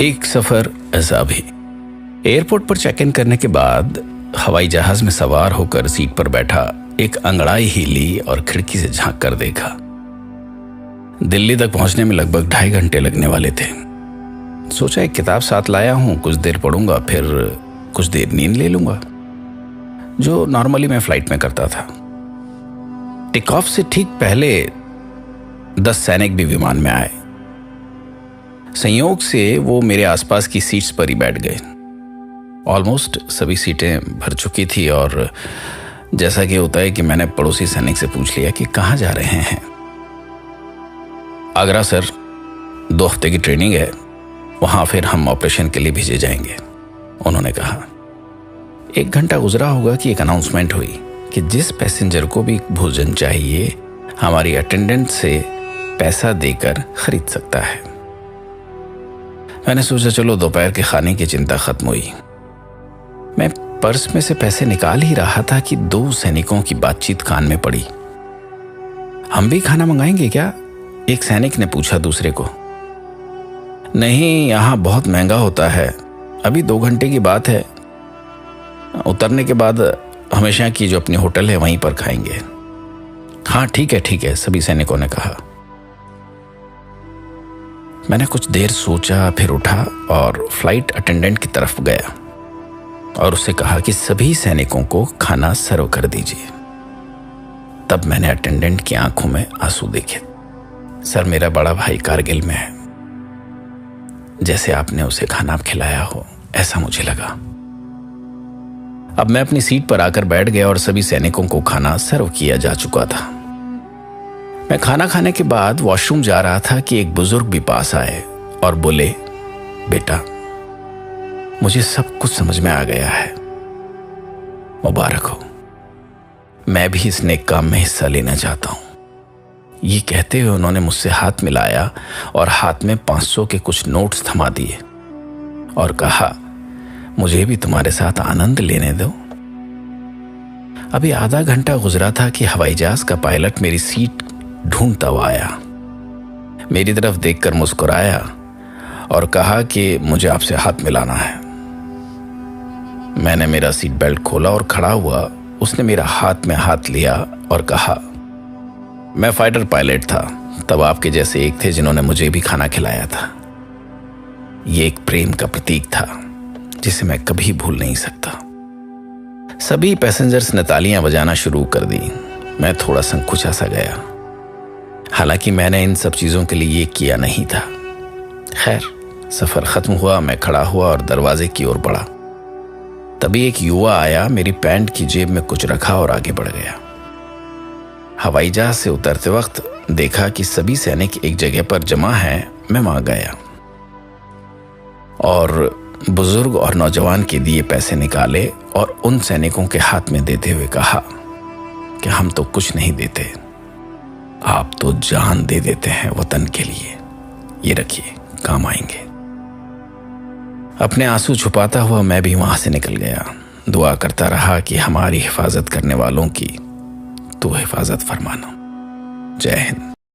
एक सफर ऐसा भी। एयरपोर्ट पर चेक इन करने के बाद हवाई जहाज में सवार होकर सीट पर बैठा एक अंगड़ाई ही ली और खिड़की से झांक कर देखा। दिल्ली तक पहुंचने में लगभग 2.5 घंटे लगने वाले थे। सोचा एक किताब साथ लाया हूं, कुछ देर पढ़ूंगा, फिर कुछ देर नींद ले लूंगा, जो नॉर्मली मैं फ्लाइट में करता था। टेक ऑफ से ठीक पहले 10 सैनिक भी विमान में आए। संयोग से वो मेरे आसपास की सीट्स पर ही बैठ गए। ऑलमोस्ट सभी सीटें भर चुकी थी और जैसा कि होता है कि मैंने पड़ोसी सैनिक से पूछ लिया कि कहाँ जा रहे हैं। आगरा सर, 2 हफ्ते की ट्रेनिंग है, वहां फिर हम ऑपरेशन के लिए भेजे जाएंगे, उन्होंने कहा। 1 घंटा गुजरा होगा कि एक अनाउंसमेंट हुई कि जिस पैसेंजर को भी भोजन चाहिए हमारी अटेंडेंट से पैसा देकर खरीद सकता है। मैंने सोचा चलो दोपहर के खाने की चिंता खत्म हुई। मैं पर्स में से पैसे निकाल ही रहा था कि 2 सैनिकों की बातचीत कान में पड़ी। हम भी खाना मंगाएंगे क्या? एक सैनिक ने पूछा दूसरे को। नहीं, यहां बहुत महंगा होता है, अभी 2 घंटे की बात है, उतरने के बाद हमेशा की जो अपनी होटल है वहीं पर खाएंगे। हाँ ठीक है, सभी सैनिकों ने कहा। मैंने कुछ देर सोचा, फिर उठा और फ्लाइट अटेंडेंट की तरफ गया और उससे कहा कि सभी सैनिकों को खाना सर्व कर दीजिए। तब मैंने अटेंडेंट की आंखों में आंसू देखे। सर, मेरा बड़ा भाई कारगिल में है, जैसे आपने उसे खाना खिलाया हो ऐसा मुझे लगा। अब मैं अपनी सीट पर आकर बैठ गया और सभी सैनिकों को खाना सर्व किया जा चुका था। मैं खाना खाने के बाद वॉशरूम जा रहा था कि एक बुजुर्ग भी पास आए और बोले, बेटा, मुझे सब कुछ समझ में आ गया है, मुबारक हो, मैं भी इस नेक काम में हिस्सा लेना चाहता हूं। ये कहते हुए उन्होंने मुझसे हाथ मिलाया और हाथ में 500 के कुछ नोट्स थमा दिए और कहा, मुझे भी तुम्हारे साथ आनंद लेने दो। अभी आधा घंटा गुजरा था कि हवाई जहाज का पायलट मेरी सीट ढूंढता हुआ आया, मेरी तरफ देखकर मुस्कुराया और कहा कि मुझे आपसे हाथ मिलाना है। मैंने मेरा सीट बेल्ट खोला और खड़ा हुआ। उसने मेरा हाथ में हाथ लिया और कहा, मैं फाइटर पायलट था, तब आपके जैसे एक थे जिन्होंने मुझे भी खाना खिलाया था। ये एक प्रेम का प्रतीक था जिसे मैं कभी भूल नहीं सकता। सभी पैसेंजर्स ने तालियां बजाना शुरू कर दी। मैं थोड़ा संकुचा सा गया, हालांकि मैंने इन सब चीजों के लिए ये किया नहीं था। खैर, सफर खत्म हुआ, मैं खड़ा हुआ और दरवाजे की ओर बढ़ा। तभी एक युवा आया, मेरी पैंट की जेब में कुछ रखा और आगे बढ़ गया। हवाई जहाज से उतरते वक्त देखा कि सभी सैनिक एक जगह पर जमा हैं। मैं वहां गया और बुजुर्ग और नौजवान के दिए पैसे निकाले और उन सैनिकों के हाथ में देते हुए कहा कि हम तो कुछ नहीं देते, आप तो जान दे देते हैं वतन के लिए, ये रखिए, काम आएंगे। अपने आंसू छुपाता हुआ मैं भी वहां से निकल गया। दुआ करता रहा कि हमारी हिफाजत करने वालों की तू हिफाजत फरमाना। जय हिंद।